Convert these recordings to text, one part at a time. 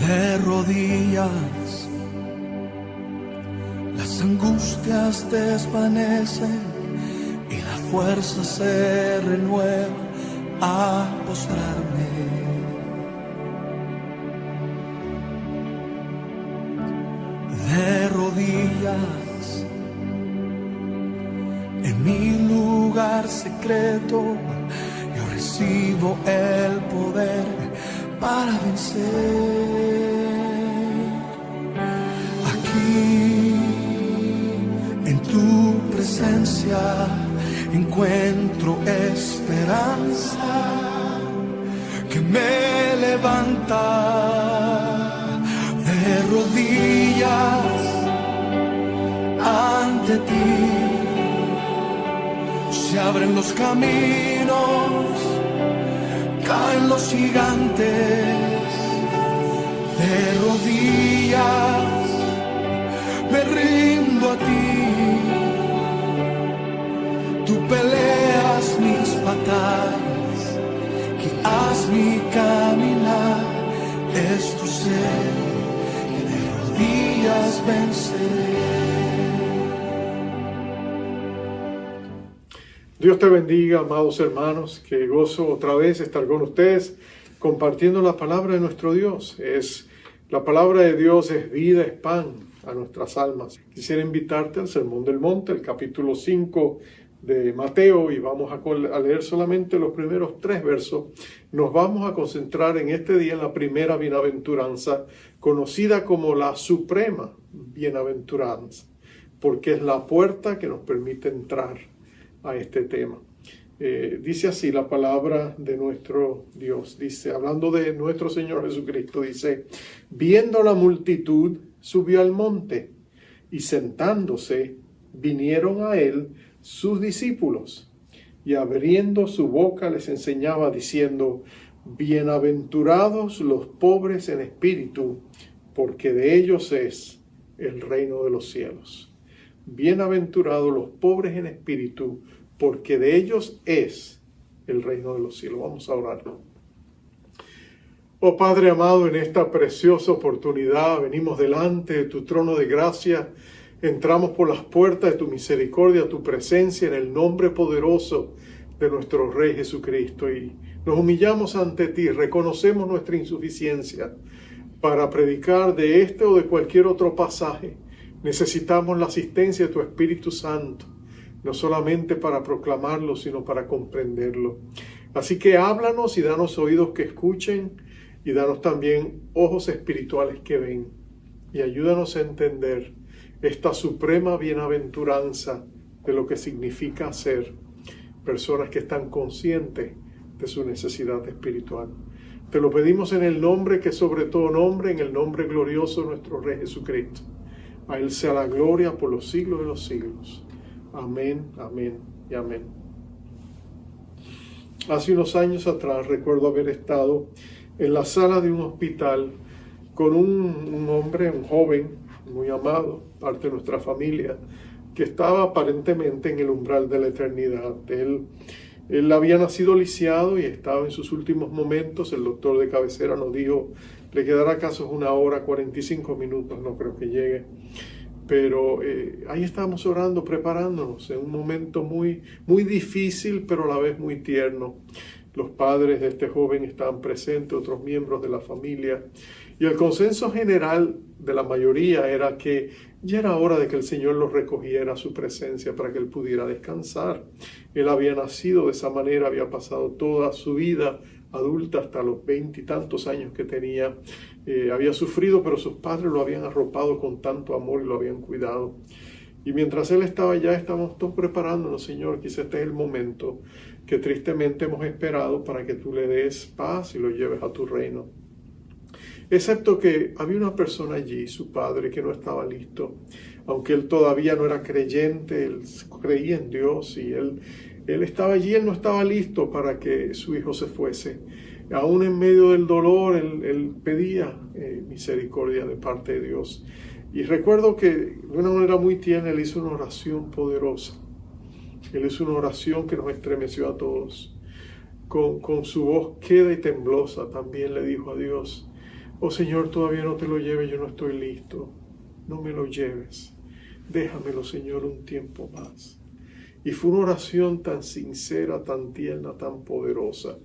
de rodillas, las angustias desvanecen y la fuerza se renueva a postrarme. De rodillas, en mi lugar secreto, yo recibo el poder para vencer. Aquí, en tu presencia, encuentro esperanza que me levanta. De rodillas ante ti se abren los caminos, caen los gigantes. De rodillas me rindo a ti, tú peleas mis batallas, guías mi caminar, es tu ser que de rodillas venceré. Dios te bendiga, amados hermanos, qué gozo otra vez estar con ustedes compartiendo la palabra de nuestro Dios. La palabra de Dios es vida, es pan a nuestras almas. Quisiera invitarte al Sermón del Monte, el capítulo 5 de Mateo, y vamos a leer solamente los primeros 3 versos. Nos vamos a concentrar en este día en la primera bienaventuranza, conocida como la suprema bienaventuranza, porque es la puerta que nos permite entrar a este tema. Dice así la palabra de nuestro Dios, dice, hablando de nuestro Señor Jesucristo, dice: viendo la multitud, subió al monte, y sentándose, vinieron a él sus discípulos, y abriendo su boca les enseñaba, diciendo: bienaventurados los pobres en espíritu, porque de ellos es el reino de los cielos. Bienaventurados los pobres en espíritu, porque de ellos es el reino de los cielos. Vamos a orar. Oh Padre amado, en esta preciosa oportunidad venimos delante de tu trono de gracia, entramos por las puertas de tu misericordia, tu presencia, en el nombre poderoso de nuestro Rey Jesucristo, y nos humillamos ante ti, reconocemos nuestra insuficiencia para predicar de este o de cualquier otro pasaje. Necesitamos la asistencia de tu Espíritu Santo, no solamente para proclamarlo, sino para comprenderlo. Así que háblanos y danos oídos que escuchen, y danos también ojos espirituales que ven, y ayúdanos a entender esta suprema bienaventuranza de lo que significa ser personas que están conscientes de su necesidad espiritual. Te lo pedimos en el nombre que sobre todo nombre, en el nombre glorioso de nuestro Rey Jesucristo. A Él sea la gloria por los siglos de los siglos. Amén, amén y amén. Hace unos años atrás recuerdo haber estado en la sala de un hospital con un hombre, un joven muy amado, parte de nuestra familia, que estaba aparentemente en el umbral de la eternidad. Él había nacido lisiado y estaba en sus últimos momentos. El doctor de cabecera nos dijo, le quedará caso 1 hora, 45 minutos, no creo que llegue. Pero ahí estábamos orando, preparándonos en un momento muy, muy difícil, pero a la vez muy tierno. Los padres de este joven estaban presentes, otros miembros de la familia. Y el consenso general de la mayoría era que ya era hora de que el Señor lo recogiera a su presencia para que él pudiera descansar. Él había nacido de esa manera, había pasado toda su vida adulta hasta los 20 y tantos años que tenía. Había sufrido, pero sus padres lo habían arropado con tanto amor y lo habían cuidado. Y mientras él estaba allá, estábamos todos preparándonos, Señor, quizá este es el momento que tristemente hemos esperado para que tú le des paz y lo lleves a tu reino. Excepto que había una persona allí, su padre, que no estaba listo. Aunque él todavía no era creyente, él creía en Dios y él estaba allí, él no estaba listo para que su hijo se fuese. Aún en medio del dolor, él pedía misericordia de parte de Dios. Y recuerdo que de una manera muy tierna él hizo una oración poderosa. Él hizo una oración que nos estremeció a todos. Con su voz queda y temblosa también le dijo a Dios: Oh Señor, todavía no te lo lleves, yo no estoy listo. No me lo lleves. Déjamelo, Señor, un tiempo más. Y fue una oración tan sincera, tan tierna, tan poderosa,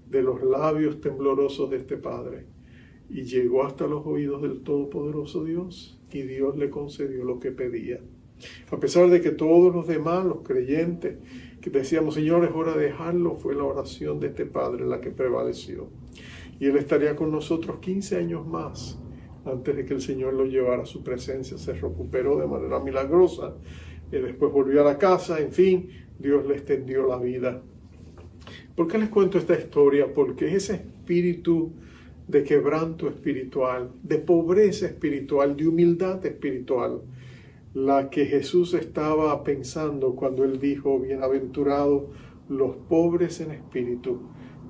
de los labios temblorosos de este padre. Y llegó hasta los oídos del Todopoderoso Dios, y Dios le concedió lo que pedía. A pesar de que todos los demás, los creyentes, que decíamos, Señor, es hora de dejarlo, fue la oración de este padre la que prevaleció. Y él estaría con nosotros 15 años más, antes de que el Señor lo llevara a su presencia. Se recuperó de manera milagrosa, y después volvió a la casa, en fin, Dios le extendió la vida. ¿Por qué les cuento esta historia? Porque es ese espíritu de quebranto espiritual, de pobreza espiritual, de humildad espiritual, la que Jesús estaba pensando cuando él dijo, bienaventurados los pobres en espíritu,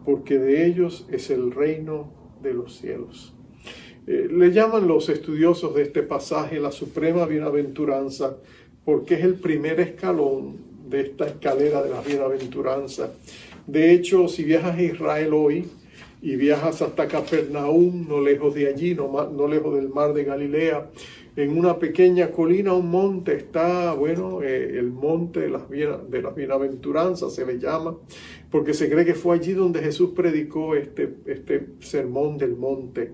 porque de ellos es el reino de los cielos. Le llaman los estudiosos de este pasaje la suprema bienaventuranza, porque es el primer escalón de esta escalera de la bienaventuranza. De hecho, si viajas a Israel hoy y viajas hasta Capernaum, no lejos de allí, no lejos del mar de Galilea, en una pequeña colina, un monte, está, el monte de las bienaventuranzas se le llama, porque se cree que fue allí donde Jesús predicó este sermón del monte.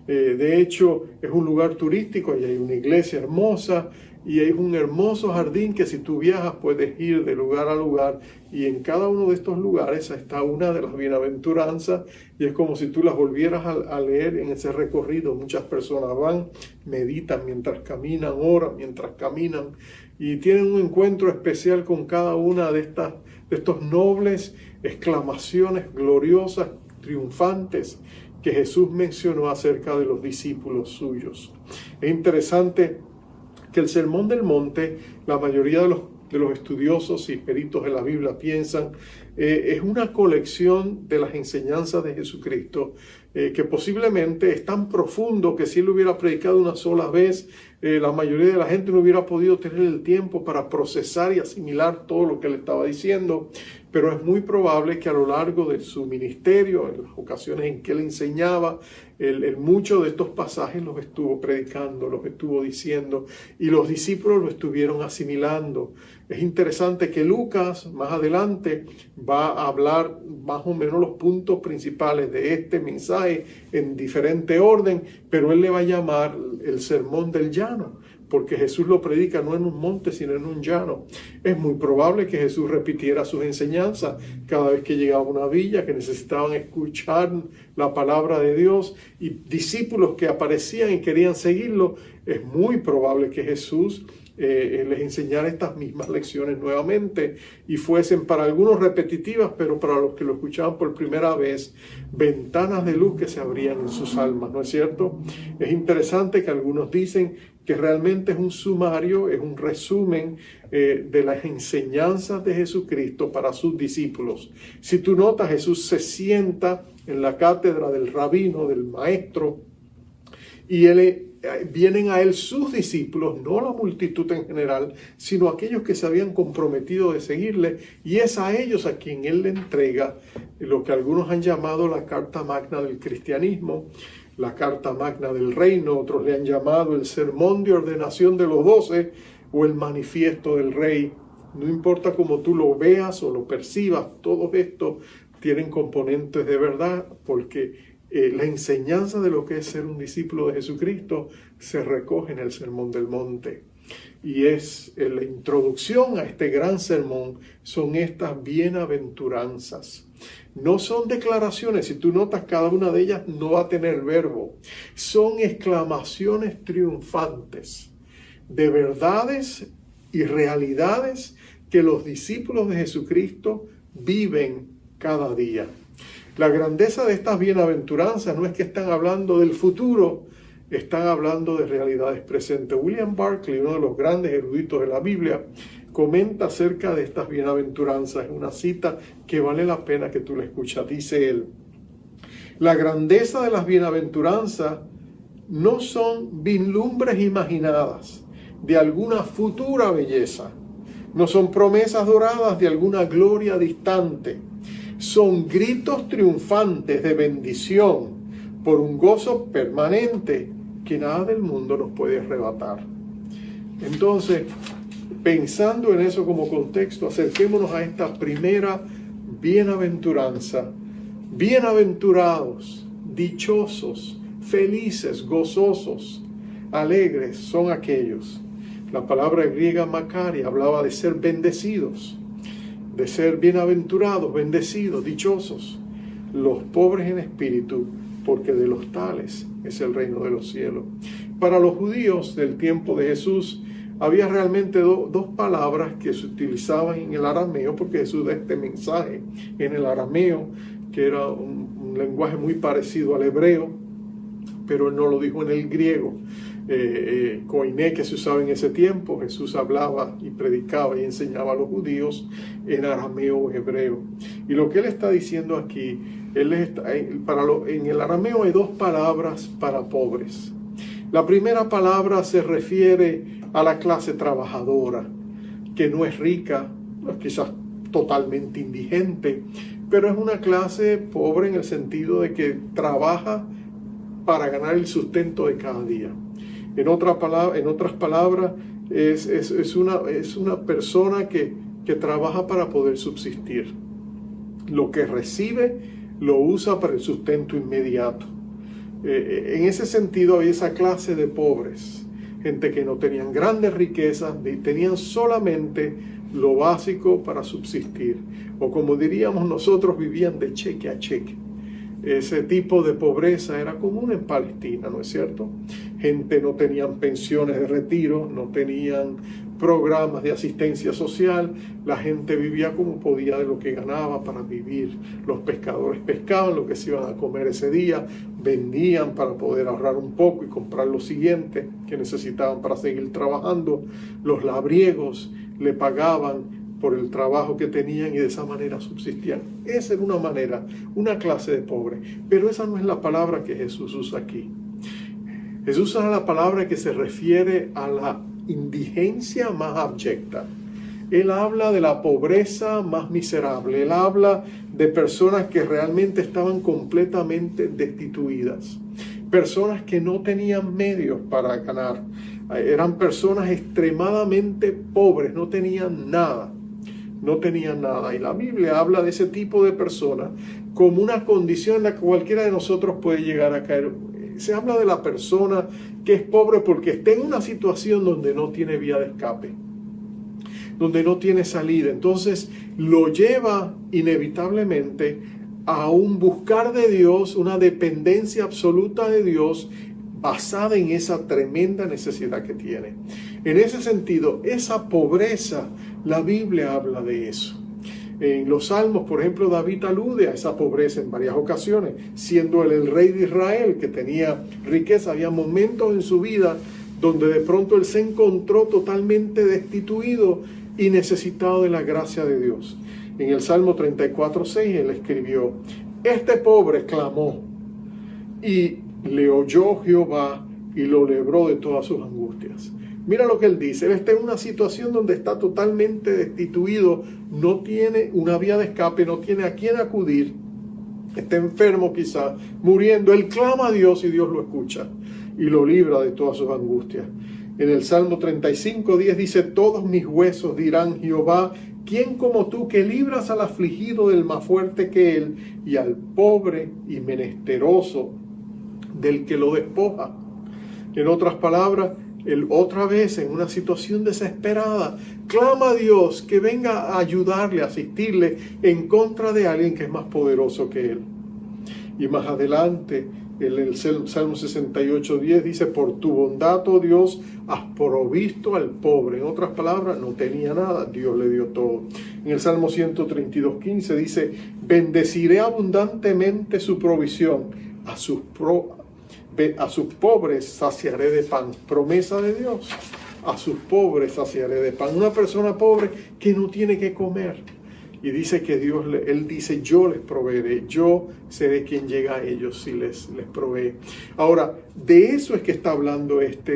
De hecho, es un lugar turístico, y hay una iglesia hermosa, y hay un hermoso jardín que si tú viajas puedes ir de lugar a lugar, y en cada uno de estos lugares está una de las bienaventuranzas, y es como si tú las volvieras a leer en ese recorrido. Muchas personas van, meditan mientras caminan, oran mientras caminan, y tienen un encuentro especial con cada una de estos nobles exclamaciones gloriosas, triunfantes, que Jesús mencionó acerca de los discípulos suyos. Es interesante que el Sermón del Monte, la mayoría de los estudiosos y peritos de la Biblia piensan, es una colección de las enseñanzas de Jesucristo, que posiblemente es tan profundo que si él hubiera predicado una sola vez, la mayoría de la gente no hubiera podido tener el tiempo para procesar y asimilar todo lo que él estaba diciendo. Pero es muy probable que a lo largo de su ministerio, en las ocasiones en que él enseñaba, muchos de estos pasajes los estuvo predicando, los estuvo diciendo, y los discípulos lo estuvieron asimilando. Es interesante que Lucas más adelante va a hablar más o menos los puntos principales de este mensaje en diferente orden, pero él le va a llamar el sermón del llano, porque Jesús lo predica no en un monte, sino en un llano. Es muy probable que Jesús repitiera sus enseñanzas cada vez que llegaba a una villa, que necesitaban escuchar la palabra de Dios, y discípulos que aparecían y querían seguirlo. Es muy probable que Jesús les enseñara estas mismas lecciones nuevamente, y fuesen para algunos repetitivas, pero para los que lo escuchaban por primera vez, ventanas de luz que se abrían en sus almas, ¿no es cierto? Es interesante que algunos dicen que realmente es un sumario, es un resumen de las enseñanzas de Jesucristo para sus discípulos. Si tú notas, Jesús se sienta en la cátedra del rabino, del maestro, y vienen a él sus discípulos, no la multitud en general, sino aquellos que se habían comprometido de seguirle, y es a ellos a quien él le entrega lo que algunos han llamado la carta magna del cristianismo, la carta magna del reino. Otros le han llamado el sermón de ordenación de los 12 o el manifiesto del rey. No importa cómo tú lo veas o lo percibas, todos estos tienen componentes de verdad, porque la enseñanza de lo que es ser un discípulo de Jesucristo se recoge en el Sermón del Monte. Y es la introducción a este gran sermón, son estas bienaventuranzas. No son declaraciones, si tú notas, cada una de ellas no va a tener verbo. Son exclamaciones triunfantes de verdades y realidades que los discípulos de Jesucristo viven cada día. La grandeza de estas bienaventuranzas no es que están hablando del futuro, están hablando de realidades presentes. William Barclay, uno de los grandes eruditos de la Biblia, comenta acerca de estas bienaventuranzas. Es una cita que vale la pena que tú la escuchas. Dice él: la grandeza de las bienaventuranzas no son vislumbres imaginadas de alguna futura belleza, no son promesas doradas de alguna gloria distante, son gritos triunfantes de bendición por un gozo permanente que nada del mundo nos puede arrebatar. Entonces, pensando en eso como contexto, acerquémonos a esta primera bienaventuranza. Bienaventurados, dichosos, felices, gozosos, alegres son aquellos. La palabra griega makaria hablaba de ser bendecidos, de ser bienaventurados, bendecidos, dichosos. Los pobres en espíritu, porque de los tales es el reino de los cielos. Para los judíos del tiempo de Jesús, había realmente dos palabras que se utilizaban en el arameo, porque Jesús da este mensaje en el arameo, que era un lenguaje muy parecido al hebreo, pero él no lo dijo en el griego. Koiné, que se usaba en ese tiempo. Jesús hablaba y predicaba y enseñaba a los judíos en arameo o hebreo. Y lo que él está diciendo aquí, en el arameo hay dos palabras para pobres. La primera palabra se refiere a la clase trabajadora, que no es rica, quizás totalmente indigente, pero es una clase pobre en el sentido de que trabaja para ganar el sustento de cada día. En otras palabras, es una persona que trabaja para poder subsistir. Lo que recibe lo usa para el sustento inmediato. En ese sentido, hay esa clase de pobres, gente que no tenían grandes riquezas, tenían solamente lo básico para subsistir, o como diríamos nosotros, vivían de cheque a cheque. Ese tipo de pobreza era común en Palestina, ¿no es cierto? Gente no tenían pensiones de retiro, no tenían programas de asistencia social, la gente vivía como podía de lo que ganaba para vivir. Los pescadores pescaban lo que se iban a comer ese día, vendían para poder ahorrar un poco y comprar lo siguiente que necesitaban para seguir trabajando. Los labriegos le pagaban por el trabajo que tenían y de esa manera subsistían. Esa era una manera, una clase de pobre. Pero esa no es la palabra que Jesús usa aquí. Jesús usa la palabra que se refiere a la indigencia más abyecta. Él habla de la pobreza más miserable. Él habla de personas que realmente estaban completamente destituidas. Personas que no tenían medios para ganar. Eran personas extremadamente pobres, no tenían nada. No tenían nada. Y la Biblia habla de ese tipo de personas como una condición en la que cualquiera de nosotros puede llegar a caer. Se habla de la persona que es pobre porque está en una situación donde no tiene vía de escape, donde no tiene salida. Entonces lo lleva inevitablemente a un buscar de Dios, una dependencia absoluta de Dios basada en esa tremenda necesidad que tiene. En ese sentido, esa pobreza, la Biblia habla de eso. En los Salmos, por ejemplo, David alude a esa pobreza en varias ocasiones, siendo él el rey de Israel, que tenía riqueza. Había momentos en su vida donde de pronto él se encontró totalmente destituido y necesitado de la gracia de Dios. En el Salmo 34:6 él escribió: este pobre clamó y le oyó Jehová y lo libró de todas sus angustias. Mira lo que él dice. Él está en una situación donde está totalmente destituido, no tiene una vía de escape, no tiene a quién acudir, está enfermo quizá, muriendo. Él clama a Dios y Dios lo escucha y lo libra de todas sus angustias. En el Salmo 35:10 dice: todos mis huesos dirán Jehová, ¿quién como tú que libras al afligido del más fuerte que él y al pobre y menesteroso del que lo despoja? En otras palabras, él otra vez en una situación desesperada clama a Dios que venga a ayudarle, a asistirle en contra de alguien que es más poderoso que él. Y más adelante, en el Salmo 68:10 dice: por tu bondad, oh Dios, has provisto al pobre. En otras palabras, no tenía nada, Dios le dio todo. En el Salmo 132:15 dice: bendeciré abundantemente su provisión, a sus pobres saciaré de pan. Promesa de Dios. A sus pobres saciaré de pan. Una persona pobre que no tiene que comer, Y dice que Él dice, yo les proveeré, yo seré quien llega a ellos si les provee. Ahora, de eso es que está hablando esta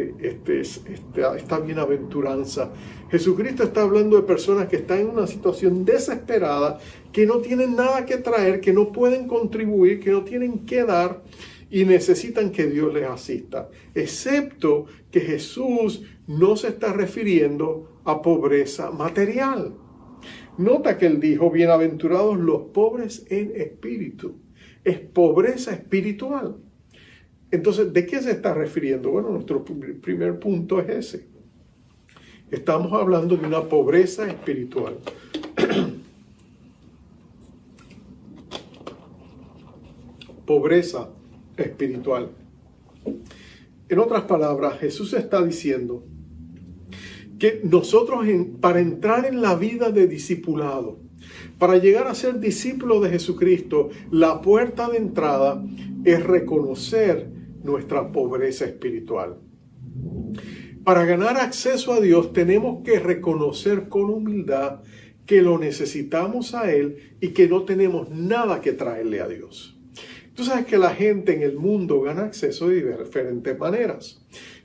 bienaventuranza. Jesucristo está hablando de personas que están en una situación desesperada, que no tienen nada que traer, que no pueden contribuir, que no tienen que dar y necesitan que Dios les asista. Excepto que Jesús no se está refiriendo a pobreza material. Nota que él dijo, bienaventurados los pobres en espíritu. Es pobreza espiritual. Entonces, ¿de qué se está refiriendo? Bueno, nuestro primer punto es ese. Estamos hablando de una pobreza espiritual. Pobreza espiritual. En otras palabras, Jesús está diciendo que nosotros para entrar en la vida de discipulado, para llegar a ser discípulos de Jesucristo, la puerta de entrada es reconocer nuestra pobreza espiritual. Para ganar acceso a Dios tenemos que reconocer con humildad que lo necesitamos a Él y que no tenemos nada que traerle a Dios. Tú sabes que la gente en el mundo gana acceso de diferentes maneras.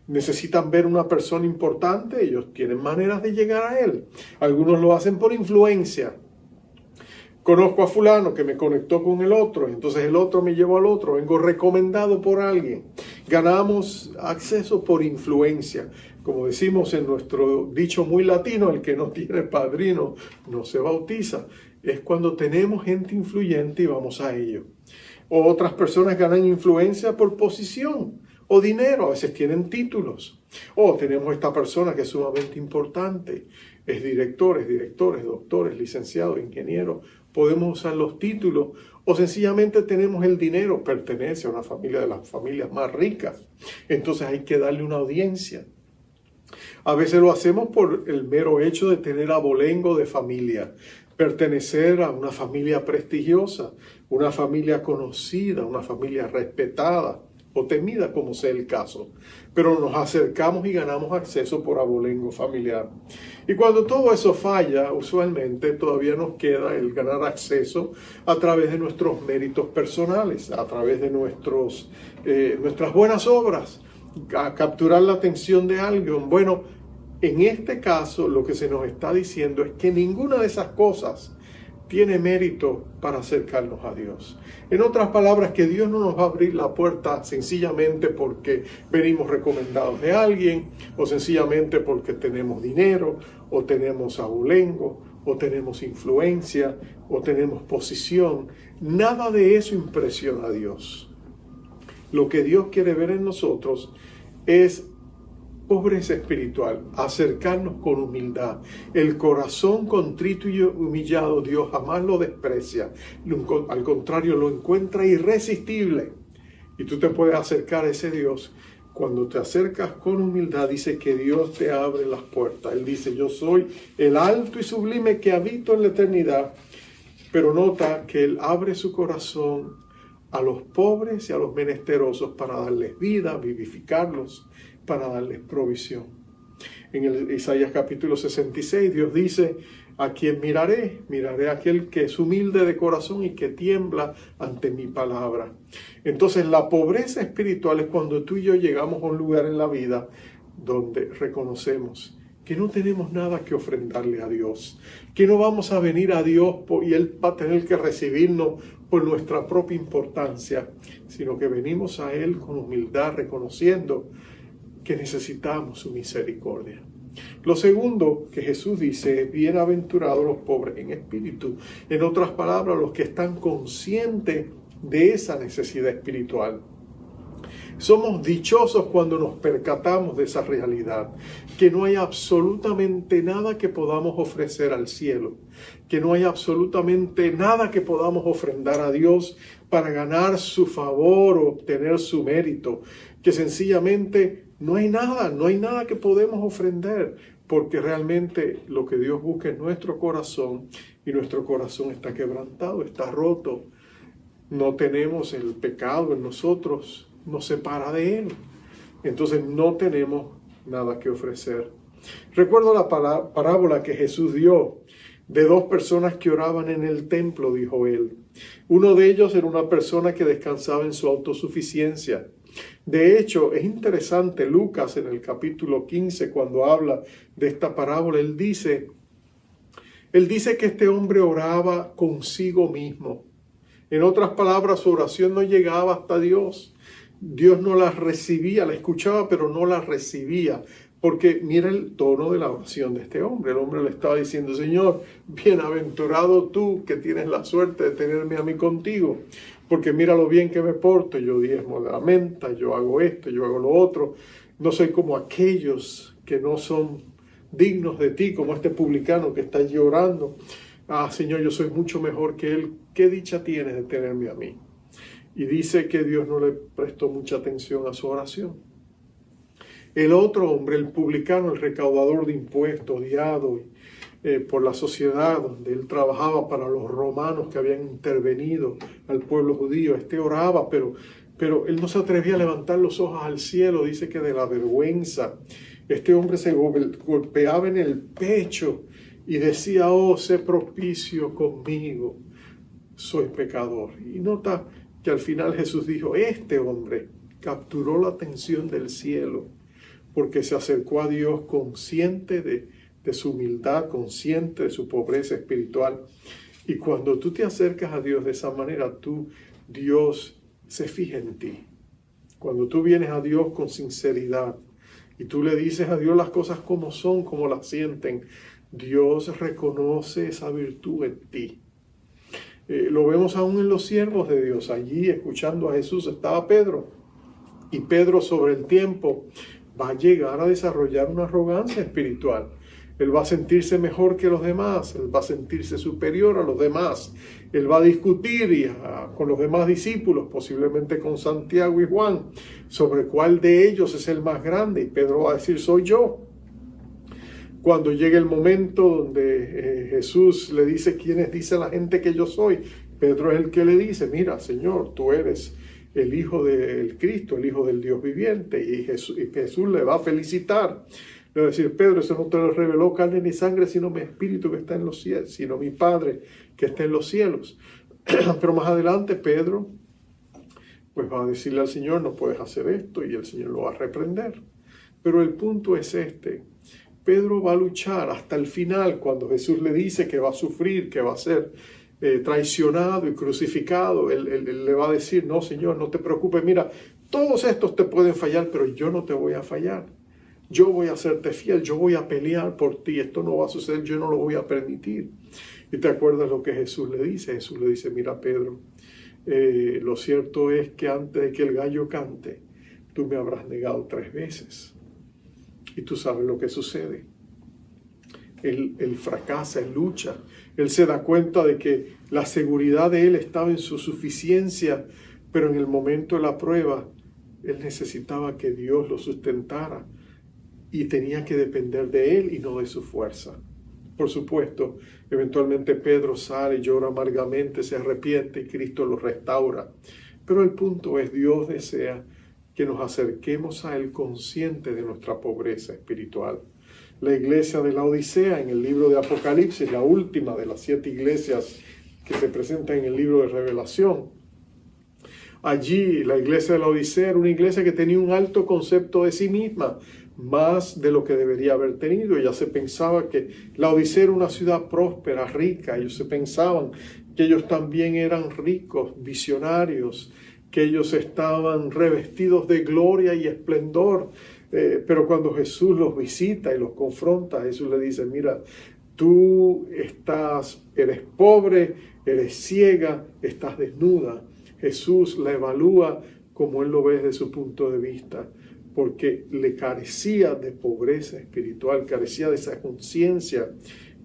Necesitan ver una persona importante, ellos tienen maneras de llegar a él. Algunos lo hacen por influencia. Conozco a fulano que me conectó con el otro, entonces el otro me llevó al otro, vengo recomendado por alguien. Ganamos acceso por influencia. Como decimos en nuestro dicho muy latino, el que no tiene padrino no se bautiza. Es cuando tenemos gente influyente y vamos a ello. O otras personas ganan influencia por posición o dinero, a veces tienen títulos. O tenemos esta persona que es sumamente importante, es directores, doctores, licenciados, ingenieros. Podemos usar los títulos o sencillamente tenemos el dinero, pertenece a una familia de las familias más ricas. Entonces hay que darle una audiencia. A veces lo hacemos por el mero hecho de tener abolengo de familia, pertenecer a una familia prestigiosa, una familia conocida, una familia respetada o temida, como sea el caso. Pero nos acercamos y ganamos acceso por abolengo familiar. Y cuando todo eso falla, usualmente todavía nos queda el ganar acceso a través de nuestros méritos personales, a través de nuestras buenas obras, a capturar la atención de alguien. Bueno, en este caso lo que se nos está diciendo es que ninguna de esas cosas tiene mérito para acercarnos a Dios. En otras palabras, que Dios no nos va a abrir la puerta sencillamente porque venimos recomendados de alguien, o sencillamente porque tenemos dinero, o tenemos abolengo, o tenemos influencia, o tenemos posición. Nada de eso impresiona a Dios. Lo que Dios quiere ver en nosotros es pobreza espiritual, acercarnos con humildad. El corazón contrito y humillado, Dios jamás lo desprecia. Al contrario, lo encuentra irresistible. Y tú te puedes acercar a ese Dios. Cuando te acercas con humildad, dice que Dios te abre las puertas. Él dice, yo soy el alto y sublime que habito en la eternidad. Pero nota que Él abre su corazón a los pobres y a los menesterosos para darles vida, vivificarlos, para darles provisión. En el Isaías capítulo 66, Dios dice, ¿a quién miraré? Miraré a aquel que es humilde de corazón y que tiembla ante mi palabra. Entonces, la pobreza espiritual es cuando tú y yo llegamos a un lugar en la vida donde reconocemos que no tenemos nada que ofrendarle a Dios, que no vamos a venir a Dios y Él va a tener que recibirnos por nuestra propia importancia, sino que venimos a Él con humildad, reconociendo que necesitamos su misericordia. Lo segundo que Jesús dice es, bienaventurados los pobres en espíritu. En otras palabras, los que están conscientes de esa necesidad espiritual. Somos dichosos cuando nos percatamos de esa realidad, que no hay absolutamente nada que podamos ofrecer al cielo, que no hay absolutamente nada que podamos ofrendar a Dios para ganar su favor o obtener su mérito, que sencillamente no hay nada que podemos ofrender, porque realmente lo que Dios busca es nuestro corazón, y nuestro corazón está quebrantado, está roto. No tenemos el pecado en nosotros, nos separa de Él. Entonces no tenemos nada que ofrecer. Recuerdo la parábola que Jesús dio de 2 personas que oraban en el templo, dijo él. Uno de ellos era una persona que descansaba en su autosuficiencia. De hecho, es interesante, Lucas en el capítulo 15, cuando habla de esta parábola, él dice que este hombre oraba consigo mismo. En otras palabras, su oración no llegaba hasta Dios. Dios no la recibía, la escuchaba, pero no la recibía. Porque mira el tono de la oración de este hombre. El hombre le estaba diciendo: Señor, bienaventurado tú que tienes la suerte de tenerme a mí contigo. Porque mira lo bien que me porto. Yo diezmo de la menta, yo hago esto, yo hago lo otro. No soy como aquellos que no son dignos de ti, como este publicano que está llorando. Ah, Señor, yo soy mucho mejor que él. ¿Qué dicha tienes de tenerme a mí? Y dice que Dios no le prestó mucha atención a su oración. El otro hombre, el publicano, el recaudador de impuestos, odiado por la sociedad donde él trabajaba para los romanos que habían intervenido al pueblo judío, oraba, pero él no se atrevía a levantar los ojos al cielo. Dice que de la vergüenza, este hombre se golpeaba en el pecho y decía: oh, sé propicio conmigo, soy pecador. Y nota que al final Jesús dijo: este hombre capturó la atención del cielo porque se acercó a Dios consciente de su humildad, consciente de su pobreza espiritual. Y cuando tú te acercas a Dios de esa manera, Dios se fija en ti. Cuando tú vienes a Dios con sinceridad y tú le dices a Dios las cosas como son, como las sienten, Dios reconoce esa virtud en ti. Lo vemos aún en los siervos de Dios. Allí, escuchando a Jesús, estaba Pedro. Y Pedro, sobre el tiempo, va a llegar a desarrollar una arrogancia espiritual. Él va a sentirse mejor que los demás. Él va a sentirse superior a los demás. Él va a discutir con los demás discípulos, posiblemente con Santiago y Juan, sobre cuál de ellos es el más grande. Y Pedro va a decir: soy yo. Cuando llegue el momento donde Jesús le dice: ¿quiénes dice la gente que yo soy? Pedro es el que le dice: mira, Señor, tú eres el Hijo del Cristo, el Hijo del Dios viviente. Y Jesús le va a felicitar. Le va a decir: Pedro, eso no te lo reveló carne ni sangre, sino mi Espíritu que está en los cielos, sino mi Padre que está en los cielos. Pero más adelante Pedro pues va a decirle al Señor: no puedes hacer esto, y el Señor lo va a reprender. Pero el punto es Pedro va a luchar hasta el final, cuando Jesús le dice que va a sufrir, que va a ser traicionado y crucificado. Él le va a decir: no, Señor, no te preocupes, mira, todos estos te pueden fallar, pero yo no te voy a fallar. Yo voy a hacerte fiel, yo voy a pelear por ti, esto no va a suceder, yo no lo voy a permitir. Y te acuerdas lo que Jesús le dice. Jesús le dice: mira, Pedro, lo cierto es que antes de que el gallo cante, tú me habrás negado 3 veces. Y tú sabes lo que sucede. Él fracasa, él lucha. Él se da cuenta de que la seguridad de él estaba en su suficiencia, pero en el momento de la prueba, él necesitaba que Dios lo sustentara y tenía que depender de él y no de su fuerza. Por supuesto, eventualmente Pedro sale, llora amargamente, se arrepiente y Cristo lo restaura. Pero el punto es: Dios desea que nos acerquemos a Él consciente de nuestra pobreza espiritual. La iglesia de la Odisea, en el libro de Apocalipsis, la última de las 7 iglesias que se presentan en el libro de Revelación. Allí la iglesia de la Odisea era una iglesia que tenía un alto concepto de sí misma, más de lo que debería haber tenido. Ya se pensaba que la Odisea era una ciudad próspera, rica. Ellos se pensaban que ellos también eran ricos, visionarios, que ellos estaban revestidos de gloria y esplendor. Pero cuando Jesús los visita y los confronta, Jesús le dice: mira, tú eres pobre, eres ciega, estás desnuda. Jesús la evalúa como Él lo ve desde su punto de vista, porque le carecía de pobreza espiritual, carecía de esa conciencia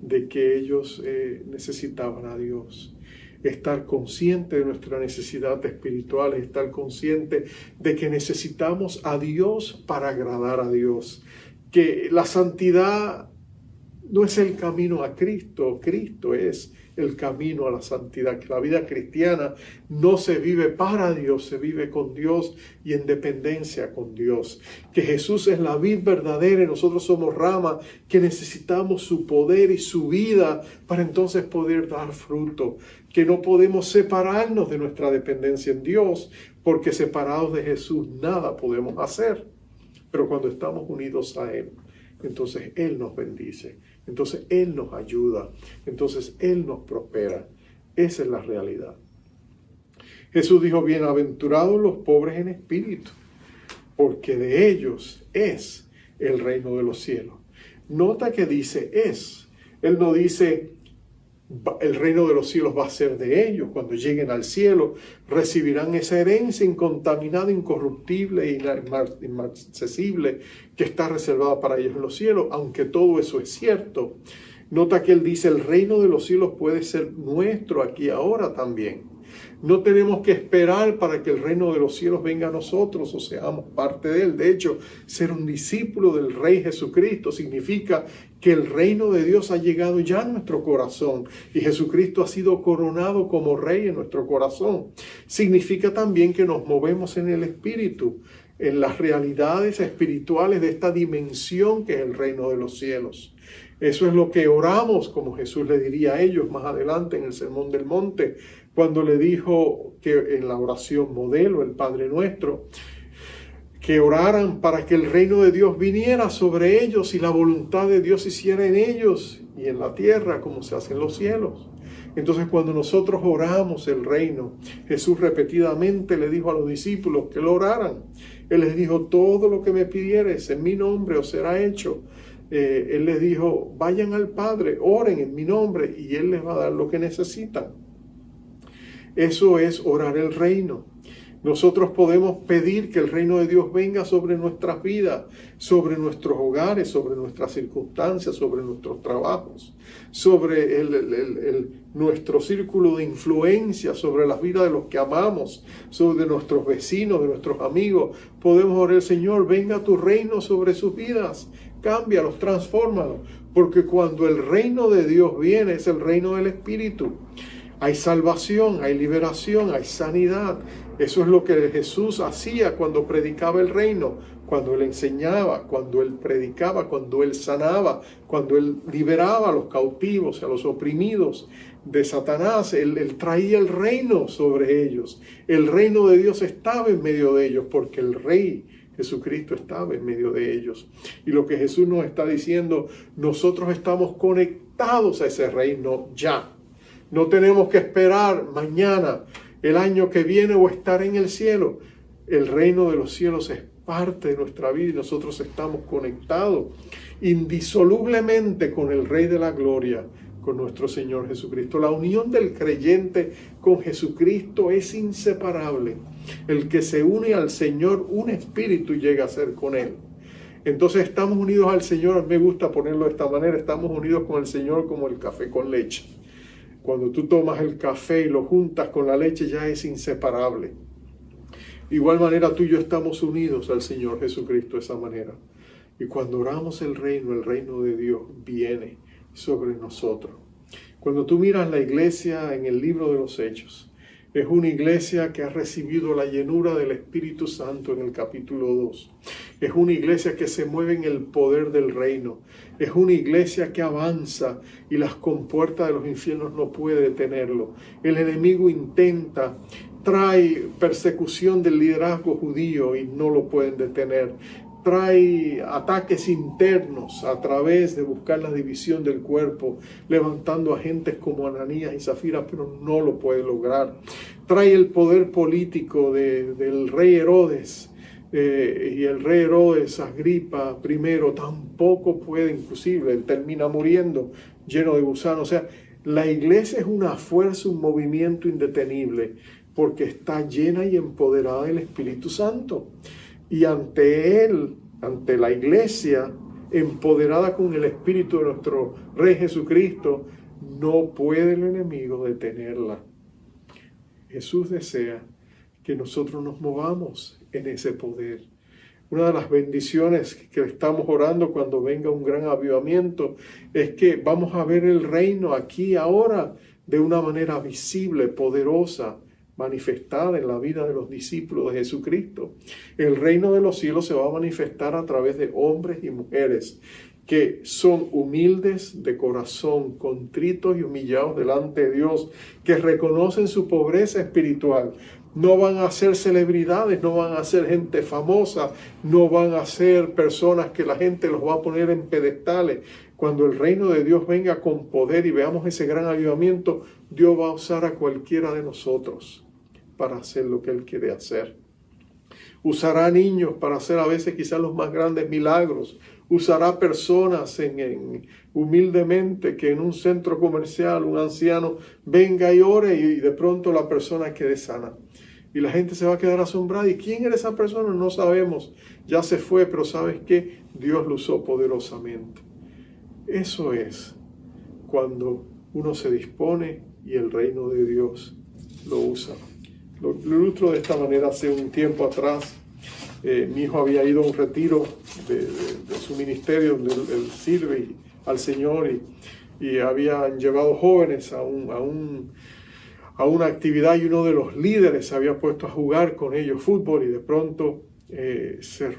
de que ellos necesitaban a Dios. Estar consciente de nuestra necesidad espiritual, estar consciente de que necesitamos a Dios para agradar a Dios, que la santidad no es el camino a Cristo. Cristo es el camino a la santidad. Que la vida cristiana no se vive para Dios, se vive con Dios y en dependencia con Dios. Que Jesús es la vid verdadera y nosotros somos ramas, que necesitamos su poder y su vida para entonces poder dar fruto. Que no podemos separarnos de nuestra dependencia en Dios, porque separados de Jesús nada podemos hacer. Pero cuando estamos unidos a Él, entonces Él nos bendice, entonces Él nos ayuda, entonces Él nos prospera. Esa es la realidad. Jesús dijo, bienaventurados los pobres en espíritu, porque de ellos es el reino de los cielos. Nota que dice es. Él no dice el reino de los cielos va a ser de ellos. Cuando lleguen al cielo, recibirán esa herencia incontaminada, incorruptible e inaccesible que está reservada para ellos en los cielos, aunque todo eso es cierto. Nota que él dice, el reino de los cielos puede ser nuestro aquí ahora también. No tenemos que esperar para que el reino de los cielos venga a nosotros o seamos parte de él. De hecho, ser un discípulo del Rey Jesucristo significa que el reino de Dios ha llegado ya a nuestro corazón y Jesucristo ha sido coronado como Rey en nuestro corazón. Significa también que nos movemos en el Espíritu, en las realidades espirituales de esta dimensión que es el reino de los cielos. Eso es lo que oramos, como Jesús le diría a ellos más adelante en el Sermón del Monte, cuando le dijo que en la oración modelo, el Padre Nuestro, que oraran para que el reino de Dios viniera sobre ellos y la voluntad de Dios se hiciera en ellos y en la tierra como se hace en los cielos. Entonces, cuando nosotros oramos el reino, Jesús repetidamente le dijo a los discípulos que lo oraran. Él les dijo, todo lo que me pidieres en mi nombre os será hecho. Él les dijo, vayan al Padre, oren en mi nombre y Él les va a dar lo que necesitan. Eso es orar el reino. Nosotros podemos pedir que el reino de Dios venga sobre nuestras vidas, sobre nuestros hogares, sobre nuestras circunstancias, sobre nuestros trabajos, sobre nuestro círculo de influencia, sobre las vidas de los que amamos, sobre nuestros vecinos, de nuestros amigos. Podemos orar, Señor, venga tu reino sobre sus vidas, cámbialos, transfórmalos, porque cuando el reino de Dios viene es el reino del Espíritu. Hay salvación, hay liberación, hay sanidad. Eso es lo que Jesús hacía cuando predicaba el reino, cuando Él enseñaba, cuando Él predicaba, cuando Él sanaba, cuando Él liberaba a los cautivos, a los oprimidos de Satanás. Él traía el reino sobre ellos. El reino de Dios estaba en medio de ellos porque el Rey Jesucristo estaba en medio de ellos. Y lo que Jesús nos está diciendo, nosotros estamos conectados a ese reino ya. No tenemos que esperar mañana, el año que viene o estar en el cielo. El reino de los cielos es parte de nuestra vida y nosotros estamos conectados indisolublemente con el Rey de la Gloria, con nuestro Señor Jesucristo. La unión del creyente con Jesucristo es inseparable. El que se une al Señor, un espíritu llega a ser con Él. Entonces estamos unidos al Señor, me gusta ponerlo de esta manera, estamos unidos con el Señor como el café con leche. Cuando tú tomas el café y lo juntas con la leche ya es inseparable. De igual manera tú y yo estamos unidos al Señor Jesucristo de esa manera. Y cuando oramos el reino de Dios viene sobre nosotros. Cuando tú miras la iglesia en el libro de los Hechos, es una iglesia que ha recibido la llenura del Espíritu Santo en el capítulo 2. Es una iglesia que se mueve en el poder del reino. Es una iglesia que avanza y las compuertas de los infiernos no puede detenerlo. El enemigo intenta, trae persecución del liderazgo judío y no lo pueden detener. Trae ataques internos a través de buscar la división del cuerpo, levantando agentes como Ananías y Zafira, pero no lo puede lograr. Trae el poder político del rey Herodes, y el rey Herodes, Agripa I, tampoco puede, inclusive, él termina muriendo lleno de gusanos. O sea, la iglesia es una fuerza, un movimiento indetenible, porque está llena y empoderada del Espíritu Santo. Y ante Él, ante la iglesia, empoderada con el Espíritu de nuestro Rey Jesucristo, no puede el enemigo detenerla. Jesús desea que nosotros nos movamos en ese poder. Una de las bendiciones que estamos orando cuando venga un gran avivamiento es que vamos a ver el reino aquí ahora de una manera visible, poderosa, manifestada en la vida de los discípulos de Jesucristo. El reino de los cielos se va a manifestar a través de hombres y mujeres que son humildes de corazón, contritos y humillados delante de Dios, que reconocen su pobreza espiritual. No van a ser celebridades, no van a ser gente famosa, no van a ser personas que la gente los va a poner en pedestales. Cuando el reino de Dios venga con poder y veamos ese gran avivamiento, Dios va a usar a cualquiera de nosotros para hacer lo que Él quiere hacer. Usará niños para hacer a veces quizás los más grandes milagros. Usará personas humildemente que en un centro comercial un anciano venga y ore y de pronto la persona quede sana. Y la gente se va a quedar asombrada. ¿Y quién era esa persona? No sabemos. Ya se fue, pero ¿sabes qué? Dios lo usó poderosamente. Eso es cuando uno se dispone y el reino de Dios lo usa. Lo ilustro de esta manera. Hace un tiempo atrás, mi hijo había ido a un retiro de su ministerio donde él sirve al Señor y habían llevado jóvenes a una actividad y uno de los líderes se había puesto a jugar con ellos fútbol y de pronto se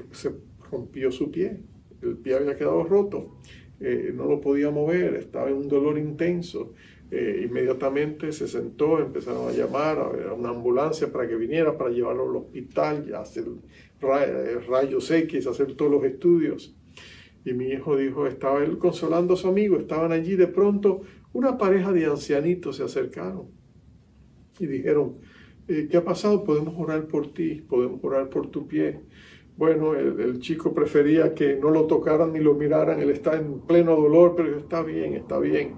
rompió su pie. El pie había quedado roto, no lo podía mover, estaba en un dolor intenso. Inmediatamente se sentó, empezaron a llamar a una ambulancia para que viniera, para llevarlo al hospital, y hacer rayos X, hacer todos los estudios. Y mi hijo dijo, estaba él consolando a su amigo, estaban allí, de pronto una pareja de ancianitos se acercaron y dijeron, ¿qué ha pasado? Podemos orar por ti, podemos orar por tu pie. Bueno, el chico prefería que no lo tocaran ni lo miraran, él está en pleno dolor, pero está bien, está bien.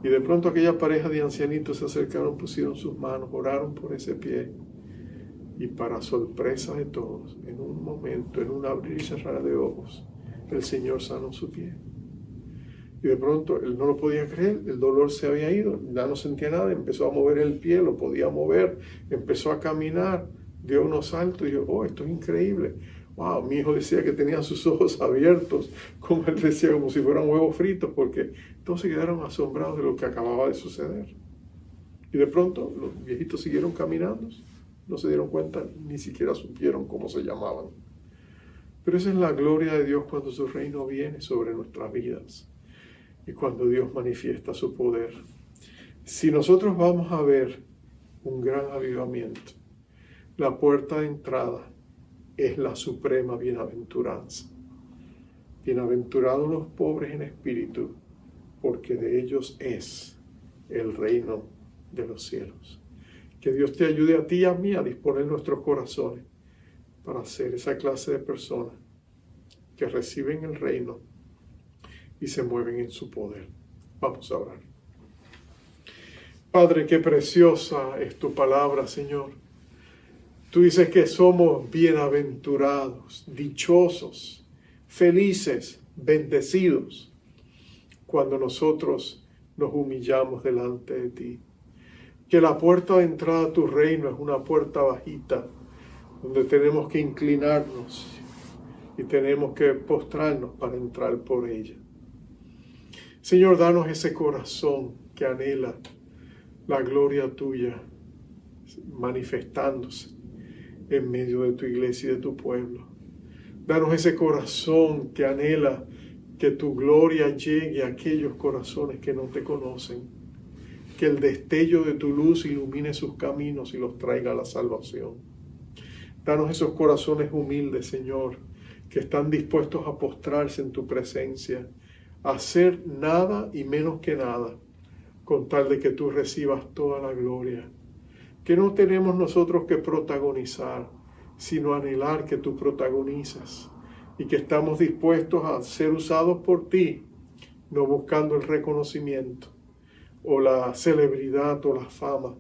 Y de pronto aquella pareja de ancianitos se acercaron, pusieron sus manos, oraron por ese pie. Y para sorpresa de todos, en un momento, en un abrir y cerrar de ojos, el Señor sanó su pie. Y de pronto él no lo podía creer, el dolor se había ido, ya no sentía nada, empezó a mover el pie, lo podía mover, empezó a caminar, dio unos saltos y yo, oh, esto es increíble. Wow, mi hijo decía que tenía sus ojos abiertos, como él decía, como si fueran huevos fritos, porque todos se quedaron asombrados de lo que acababa de suceder. Y de pronto los viejitos siguieron caminando, no se dieron cuenta, ni siquiera supieron cómo se llamaban. Pero esa es la gloria de Dios cuando su reino viene sobre nuestras vidas y cuando Dios manifiesta su poder. Si nosotros vamos a ver un gran avivamiento, la puerta de entrada es la suprema bienaventuranza. Bienaventurados los pobres en espíritu, porque de ellos es el reino de los cielos. Que Dios te ayude a ti y a mí a disponer nuestros corazones para ser esa clase de personas que reciben el reino y se mueven en su poder. Vamos a orar. Padre, qué preciosa es tu palabra, Señor. Tú dices que somos bienaventurados, dichosos, felices, bendecidos, cuando nosotros nos humillamos delante de ti. Que la puerta de entrada a tu reino es una puerta bajita, donde tenemos que inclinarnos y tenemos que postrarnos para entrar por ella. Señor, danos ese corazón que anhela la gloria tuya manifestándose en medio de tu iglesia y de tu pueblo. Danos ese corazón que anhela que tu gloria llegue a aquellos corazones que no te conocen. Que el destello de tu luz ilumine sus caminos y los traiga a la salvación. Danos esos corazones humildes, Señor, que están dispuestos a postrarse en tu presencia, a hacer nada y menos que nada, con tal de que tú recibas toda la gloria. Que no tenemos nosotros que protagonizar, sino anhelar que tú protagonizas y que estamos dispuestos a ser usados por ti, no buscando el reconocimiento o la celebridad o la fama,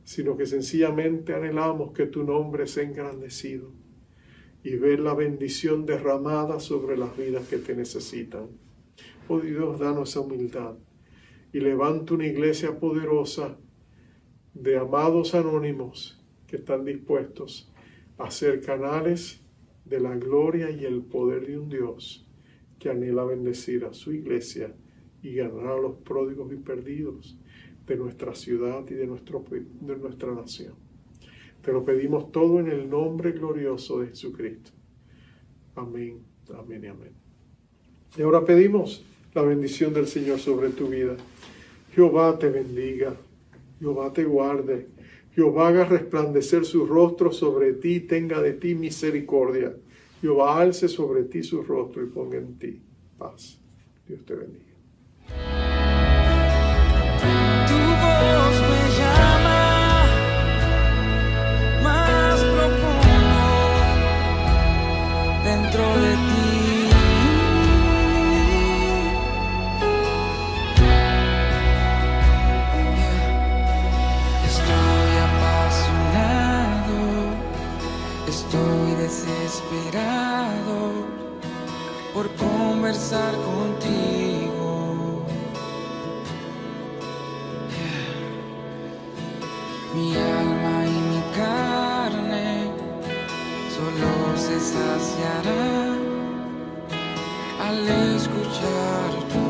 sino que sencillamente anhelamos que tu nombre sea engrandecido y ver la bendición derramada sobre las vidas que te necesitan. Oh Dios, danos esa humildad y levanta una iglesia poderosa de amados anónimos que están dispuestos a ser canales de la gloria y el poder de un Dios que anhela bendecir a su iglesia y ganar a los pródigos y perdidos de nuestra ciudad y de nuestra nación. Te lo pedimos todo en el nombre glorioso de Jesucristo. Amén, amén y amén. Y ahora pedimos la bendición del Señor sobre tu vida. Jehová te bendiga, Jehová te guarde, Jehová haga resplandecer su rostro sobre ti, tenga de ti misericordia. Jehová alce sobre ti su rostro y ponga en ti paz. Dios te bendiga. Tu voz me llama más profundo dentro de ti. Estoy apasionado, estoy desesperado por conversar contigo. Mi alma y mi carne solo se saciarán al escuchar tu